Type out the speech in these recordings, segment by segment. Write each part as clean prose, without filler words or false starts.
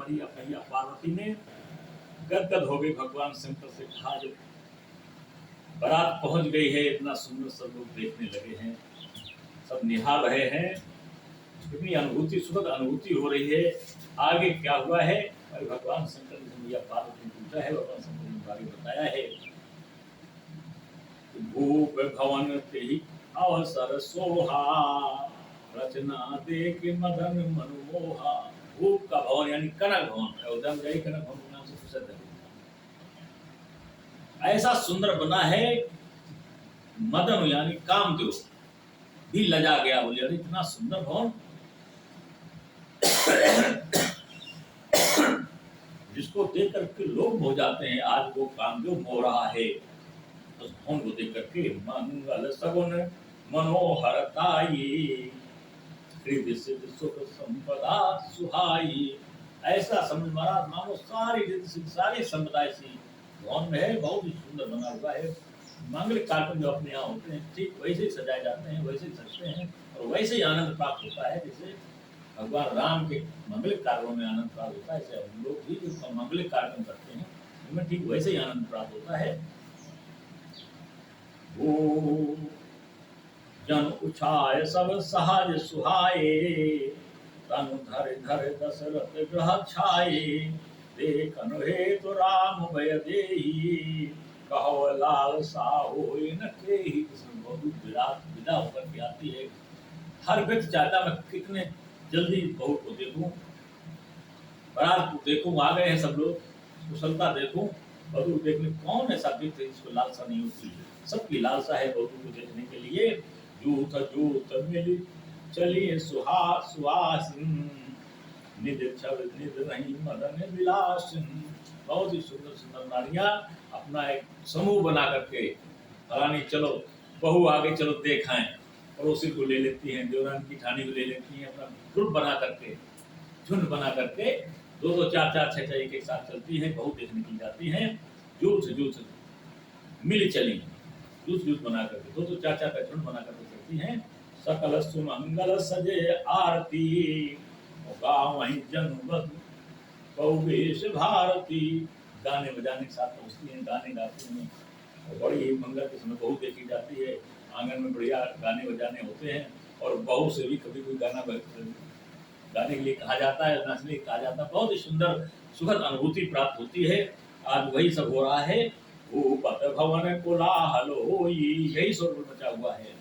मैया मैया पार्वती ने गदगद हो गई, भगवान शंकर से कहा जो बारात पहुंच गई है, इतना सुंदर सब लोग देखने लगे हैं, सब निहार रहे हैं, इतनी अनुभूति सुखद अनुभूति हो रही है, आगे क्या हुआ है और भगवान शंकर ने मैया पार्वती ने पूछा है, भगवान शंकर ने आगे बताया है। भूप भवन ते अवसर सोहा, रचना देख मदन मनमोहा। भूप का भवन यानी कनक भवन, अयोध्या में कनक भवन के नाम से प्रसिद्ध है। ऐसा सुंदर बना है, मदन यानी कामदेव भी लजा गया, बोले अरे इतना सुंदर भवन, जिसको देख करके लोग हो जाते हैं, आज वो कामदेव मोह रहा है। उस भवन को देख करके मंगल सगुन मनोहरताई, हृदय सिद्ध सुख संपदा सुहाई। ऐसा समझ महाराज मानो सारी संपदा ऐसी भवन में है, बहुत ही सुंदर बना हुआ है। मांगलिक कार्यक्रम जो अपने यहाँ होते हैं ठीक वैसे ही सजाए जाते हैं, वैसे ही सजते हैं और वैसे ही आनंद प्राप्त होता है, जैसे भगवान राम के मंगलिक कार्यों में आनंद प्राप्त होता है, ऐसे हम लोग भी जो मंगलिक कार्यक्रम करते हैं उनमें ठीक वैसे ही आनंद प्राप्त होता है। वो जन उछाय सब सहज सुहाए, तनु धर धर दशरथ ग्रह छाए, देखन हेतु राम भय देहि, कहो लाल साहो न केहि। विदा होकर के आती है, हर व्यक्ति चाहता मैं कितने जल्दी बहू को देखूं, बारात को देखूं, आ गए हैं सब लोग, कुशलता देखूं, बहू देखने। कौन ऐसा व्यक्ति जिसको लालसा नहीं होती है? सबकी लालसा है बहू को देखने के लिए। जूथ जूथ मिली चलिए सुहासिन, निध छल निध नहीं मदन विलासिन। बहुत ही सुंदर सुंदर नारियां अपना एक समूह बना करके, फलानी चलो बहू आगे चलो देखाएं, पड़ोसी को ले लेती हैं, देवरान की ठानी को ले लेती हैं, अपना ग्रुप बना करके, झुंड बना करके, दो दो चार चार छह छह एक साथ चलती हैं, बहू देखने की जाती हैं। जूथ जूथ मिल चली, जूथ जूथ बना करके, दो दो चार चार का झुंड बना करके चलती हैं। सकल सुमंगल सजे आरती, गाँव वहीं जन्म बहुवेश भारती। गाने बजाने के साथ पहुँचती हैं, गाने गाती हैं, और बड़ी मंगल के समय बहू देखी जाती है। आंगन में बढ़िया गाने बजाने होते हैं, और बहू से भी कभी कोई गाना गाने के लिए कहा जाता है, नाचने के लिए कहा जाता है। बहुत ही सुंदर सुखद अनुभूति प्राप्त होती है। आज वही सब हो रहा है। भूपत भवन कोलाहल होई, यही शोर मचा हुआ है।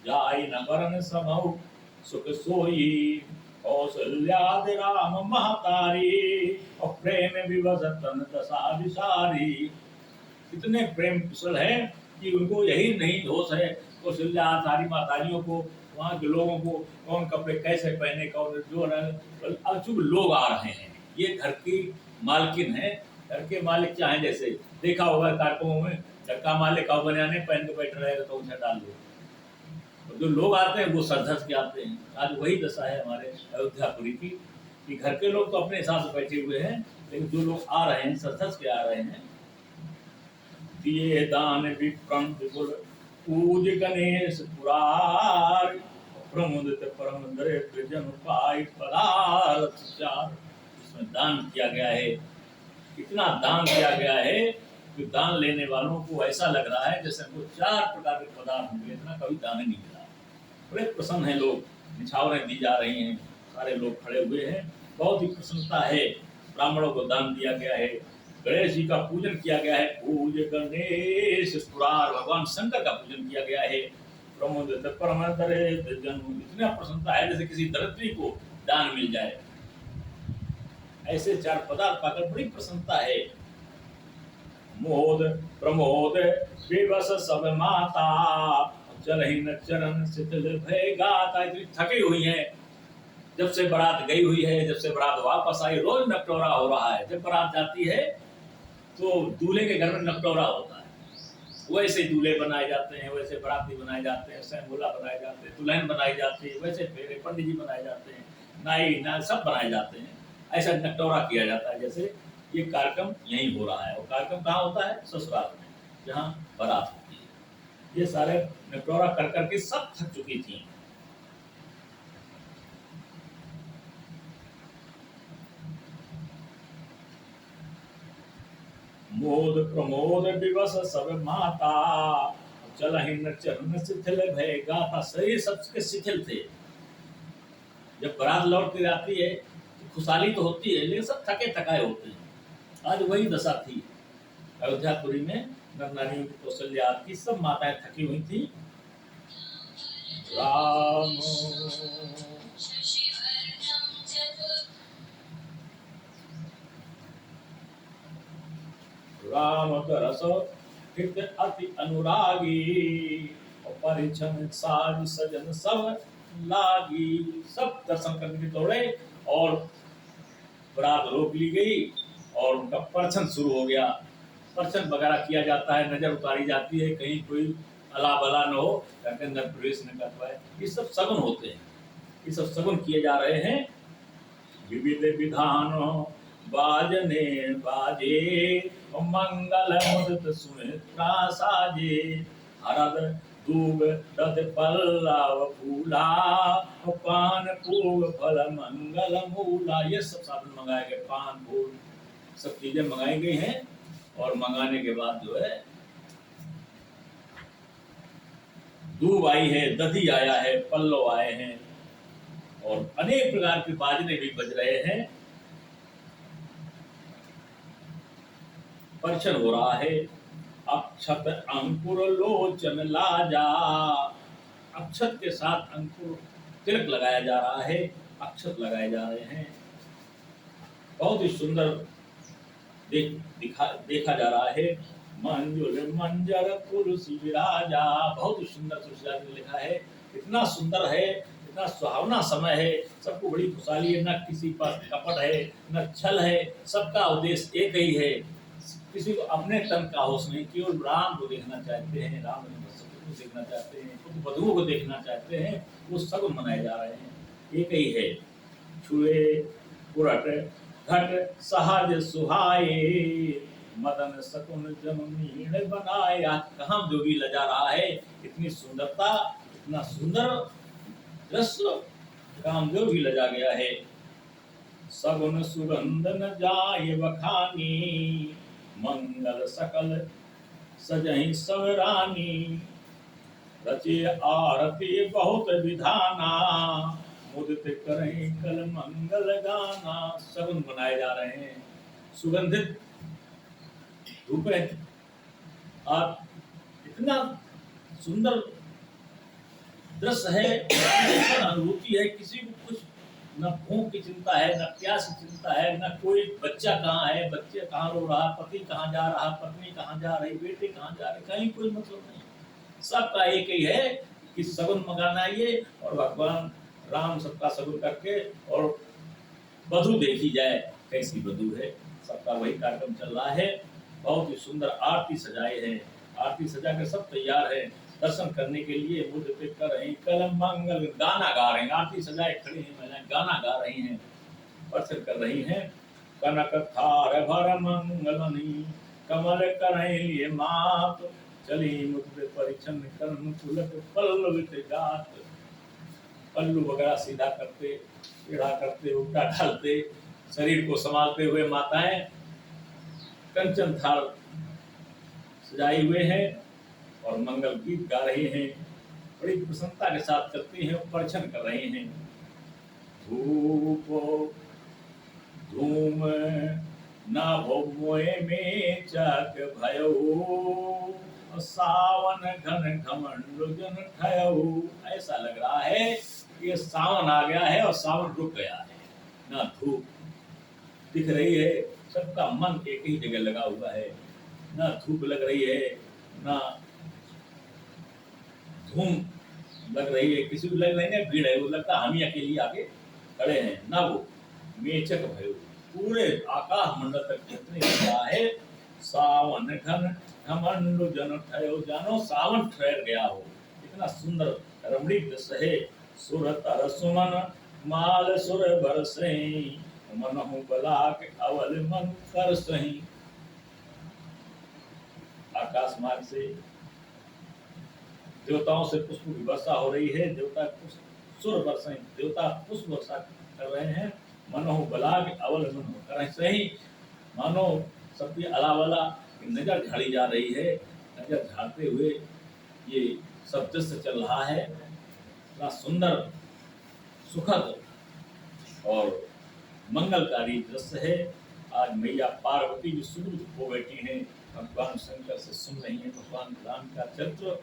जाई नगरन समौ सुख सोई, कौशल्यादि राम महतारी, और प्रेम विवश तन दशा विसारी। इतने प्रेम कुशल है कि उनको यही नहीं होश है, कौशल्या सारी मातारियों को, वहाँ के लोगों को कौन कपड़े कैसे पहने, कौन जो अचूक लोग आ रहे हैं। ये घर की मालकिन है, घर के मालिक चाहे जैसे देखा होगा कार्यक्रमों में, धक्का मालिक का बनाने पहन के बैठ रहेगा तो उसे डाल दो। तो जो लोग आते हैं वो सरधस के आते हैं। आज वही दशा है हमारे अयोध्यापुरी की, कि घर के लोग तो अपने हिसाब से बैठे हुए हैं, लेकिन जो लोग आ रहे हैं सरधस के आ रहे हैं। दिए दान विप्रम विपुल पूज गणेश पुरार, प्रमुदित परम दरिद्र जन पाई पदार्थ चार। इसमें दान किया गया है, इतना दान किया गया है कि दान लेने वालों को ऐसा लग रहा है जैसे वो 4 प्रकार के पदार्थ मिले, इतना कभी दान नहीं मिला। बड़े प्रसन्न हैं लोग, निछावरें दी जा रही हैं, सारे लोग खड़े हुए हैं, बहुत ही प्रसन्नता है। ब्राह्मणों को दान दिया गया है, गणेश जी का पूजन किया गया है, पूज गणेश पुरार, भगवान शंकर का पूजन किया गया है। प्रमोदित परम दरिद्र जन, इतना प्रसन्नता है जैसे किसी दरिद्री को दान मिल जाए। ऐसे 4 पदार्थ पाकर बड़ी प्रसन्नता है। मोद प्रमोद विवश सब माता, चरहीन चरण शिथिल भय गाता। इतनी थकी हुई है, जब से बारात गई हुई है, जब से बारात वापस आई, रोज नकटोरा हो रहा है। जब बारात जाती है तो दूल्हे के घर में नकटोरा होता है, वैसे दूल्हे बनाए जाते हैं, वैसे बाराती बनाए जाते हैं, सैंबोला बनाए जाते हैं, दुल्हन बनाई जाती है, वैसे फेरे पंडित जी बनाए जाते हैं, नाई ना सब बनाए जाते हैं। ऐसा नकटोरा किया जाता है। जैसे ये कार्यक्रम यहीं हो रहा है, और कार्यक्रम कहाँ होता है? ससुराल में, जहाँ बारात होती है। ये सारे नकटोरा कर करके सब थक चुकी थी। मोद प्रमोद विवश सब माता, चलहि न चरण शिथिल भय गाता। शरीर सबके शिथिल थे। जब बारात लौट के आती है तो खुशहाली तो होती है, लेकिन सब थके थकाए होते हैं। आज वही दशा थी अयोध्यापुरी में। नर नारियों की, कौशल्या की सब माताएं थकी हुई थी। राम राम तरस हित अति अनुरागी, और परिछन साज सजन सब लागी। सब दर्शन करने के दौड़े और बारात रोक ली गई और उनका परछन शुरू हो गया। परछन वगैरह किया जाता है, नजर उतारी जाती है, कहीं कोई अला बला न हो, घर के अंदर प्रवेश न कर पाए। ये सब सगुन होते हैं, ये सब सगुन किए जा रहे हैं। विविध विधान बाजने बाजे, मंगल मुदित सुमित्रा साजे। हरद दूब दध पल्लव फूला, पान पूग फल मंगल मूला। ये सब साधन मंगाए गए, पान फूल सब चीजें मंगाई गई हैं। और मंगाने के बाद जो है दूब आई है, दधी आया है, पल्लव आए हैं, और अनेक प्रकार के बाजने भी बज रहे हैं। परछन हो रहा है। अक्षत अंकुर लोचन लाजा, अक्षत के साथ अंकुर तिलक लगाया जा रहा है, अक्षत लगाए जा रहे हैं। बहुत ही सुंदर देखा जा रहा है। मंजुल मंजर तुलसी विराजा, बहुत ही सुंदर तुलसीदास ने लिखा है। इतना सुंदर है, इतना सुहावना समय है, सबको बड़ी खुशहाली है, न किसी पर कपट है, न छल है, सबका उद्देश्य एक ही है। किसी को अपने तन का होश नहीं, केवल राम को देखना चाहते हैं, राम को देखना चाहते हैं, खुद वधुओं को देखना चाहते हैं। वो सब मनाए जा रहे हैं, एक ही है। छुए पुरट घट सहज सुहाए, मदन सकुन जमीन बनाए। आज कहाँ जोगी लजा रहा है, इतनी सुंदरता, इतना सुंदर दृश्य, कामदेव भी लजा गया है। सगुन सुगंध न जाए बखानी, मंगल सकल सजहि सब रानी। रचे आरती बहुत विधाना, मुदित करें कल मंगल गाना। सगुन बनाए जा रहे हैं, सुगंधित धूप है। और इतना सुंदर दृश्य है, अनुभूति है। किसी को कुछ न भूख की चिंता है, न प्यास की चिंता है, न कोई बच्चा कहाँ है, बच्चे कहाँ रो रहा, पति कहाँ जा रहा, पत्नी कहाँ जा रही, बेटे कहाँ जा रहे, कहीं कोई मतलब नहीं। सबका एक ही है कि सगुन मंगाना ये, और भगवान राम सबका सगुन करके और वधु देखी जाए कैसी वधु है। सबका वही कार्यक्रम चल रहा है। बहुत ही सुंदर आरती सजाए हैं, आरती सजा के सब तैयार है दर्शन करने के लिए। मुझ पे कर रहे हैं कलम मंगल, गाना गा रहे हैं, आरती सजाए खड़ी हैं महिलाएं, गाना गा रही हैं, दर्शन कर रही हैं। कनक थार भर मंगलनी, कमल करें लिए मात। चली मुझ पे परिछन कर्म तुलक पल्लवित गात। पल्लू वगैरह सीधा करते, टेढ़ा करते, उल्टा डालते, शरीर को संभालते हुए माताएं कंचन थाल सजाए हुए हैं और मंगल गीत गा रहे हैं। बड़ी प्रसन्नता के साथ चलती हैं, परिछन कर रहे हैं। धूप धूम ना भोए में चक भयो, सावन घन घमंड जन ठयो। ऐसा लग रहा है कि ये सावन आ गया है और सावन रुक गया है। ना धूप दिख रही है, सबका मन एक ही जगह लगा हुआ है। ना धूप लग रही है, ना धूम लग रही है, किसी को लग रही है भीड़ है, वो लगता हम ही अकेली आगे खड़े हैं। ना वो मेचक भयो, पूरे आकाश मंडल तक जितने रहा है। सावन घन घमंड जन ठयो, जानो सावन ठहर गया हो। इतना सुंदर रमणीक दृश्य है। सुर तर सुमन माल सुर बरसई, मनहु बलाक अवल मन कर सही। आकाश मार्ग से देवताओं से पुष्प की वर्षा हो रही है, देवता सुर बरसई, देवता पुष्प वर्षा कर रहे हैं। मनोह बलाग अवल मन कर सही, मानो सबकी अलावला कि नजर झाड़ी जा रही है, नजर झाड़ते हुए ये सब दृश्य चल रहा है। इतना सुंदर, सुखद और मंगलकारी दृश्य है। आज मैया पार्वती भी सुदृढ़ हो बैठी हैं, भगवान शंकर से सुन रही हैं भगवान राम का चरित्र।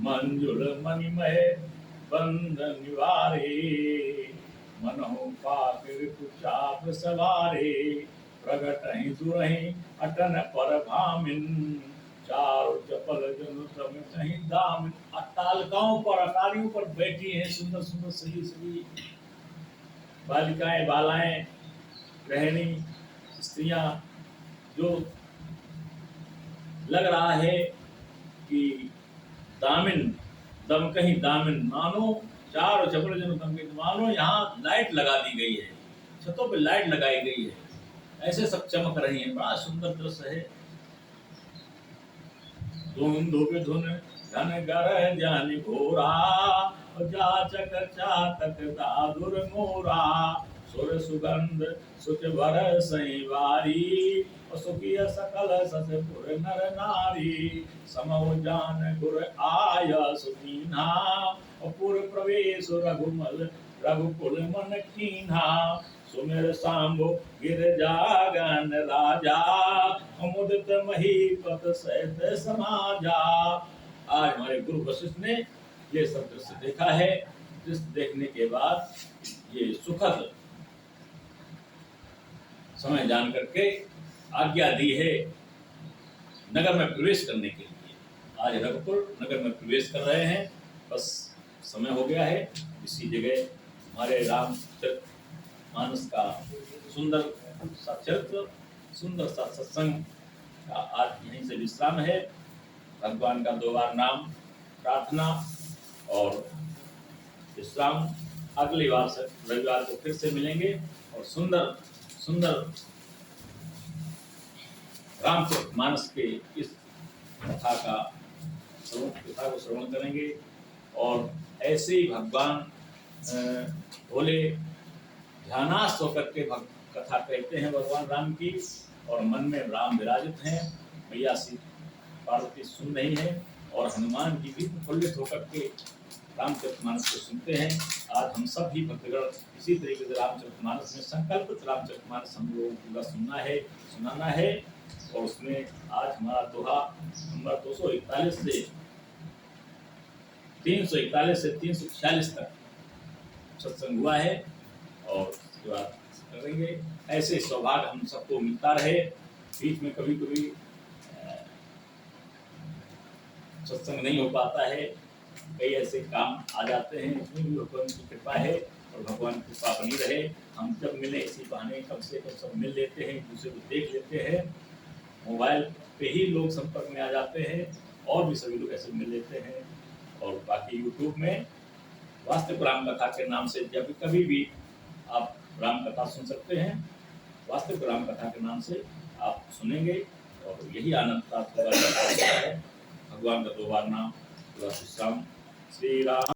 मंजुल मणिमय बंधन निवारे, मनहु पाक चाप सवारे, प्रगट ही दुरहि अटन पर भामिन, चारों चपल जनु तम कहीं दामिन। अट्टालिकाओं पर, अटारियों पर बैठी हैं सुंदर सुंदर सही सही बालिकाएं, बालाएं, गृहिणी, स्त्रियां, जो लग रहा है कि दामिन, दम कहीं दामिन, मानो चार चपल जन दम कहीं, मानो यहाँ लाइट लगा दी गई है, छतों पे लाइट लगाई गई है, ऐसे सब चमक रही हैं। बड़ा सुंदर दृश्य है। धुन धुप धुन घन गर जान घोरा, जाचक चातक दादुर मोरा, सुर सुगंध सुच भर सई वारी, सुखिय सकल ससपुर नर नारी, समो जान गुर आय सुदीना, पुर प्रवेश रघुमल रघुकुल मन कीन्हा, सुमिर सांभो गिरजा गण राजा, मुदित महीपत सहित समाजा। आज हमारे गुरु वशिष्ठ ने ये सब दृश्य देखा है। दृश्य देखने के बाद ये सुखद समय जान करके आज्ञा दी है नगर में प्रवेश करने के लिए। आज रघुपुर नगर में प्रवेश कर रहे हैं, बस समय हो गया है। इसी जगह हमारे रामचरितमानस का सुंदर सा चरित्र, सुंदर सा सत्संग का आज यहीं से विश्राम है। भगवान का 2 बार नाम, प्रार्थना और विश्राम। अगली बार से रविवार को फिर से मिलेंगे और सुंदर सुंदर रामचरितमानस के इस कथा को श्रवण करेंगे। और ऐसे ही भगवान भोले ध्यानास्थ होकर के कथा कहते हैं भगवान राम की, और मन में राम विराजित हैं, मैया सी पार्वती सुन रही है, और हनुमान जी भी प्रफुल्लित होकर के रामचरितमानस को सुनते हैं। आज हम सब भी भक्तगण इसी तरीके से रामचरितमानस में संकल्पित रामचरितमानस हम लोगों को पूरा सुनाना है। और उसमें आज हमारा दोहा नंबर 241 से 346 तक सत्संग हुआ है, और उसके बाद करेंगे। ऐसे सौभाग्य हम सबको मिलता रहे। बीच में कभी कभी सत्संग नहीं हो पाता है, कई ऐसे काम आ जाते हैं, इसमें भी भगवान की कृपा है और भगवान की कृपा बनी रहे। हम जब मिले इसी बहाने कम से कम सब मिल लेते हैं, एक दूसरे को देख लेते हैं। मोबाइल पे ही लोग संपर्क में आ जाते हैं, और भी सभी लोग ऐसे मिल लेते हैं। और बाकी यूट्यूब में वास्तविक राम कथा के नाम से जब कभी भी आप राम कथा सुन सकते हैं। वास्तविक राम कथा के नाम से आप सुनेंगे और यही आनंद प्राप्त होगा। भगवान का 2 बार नाम, विश्राम। श्री राम।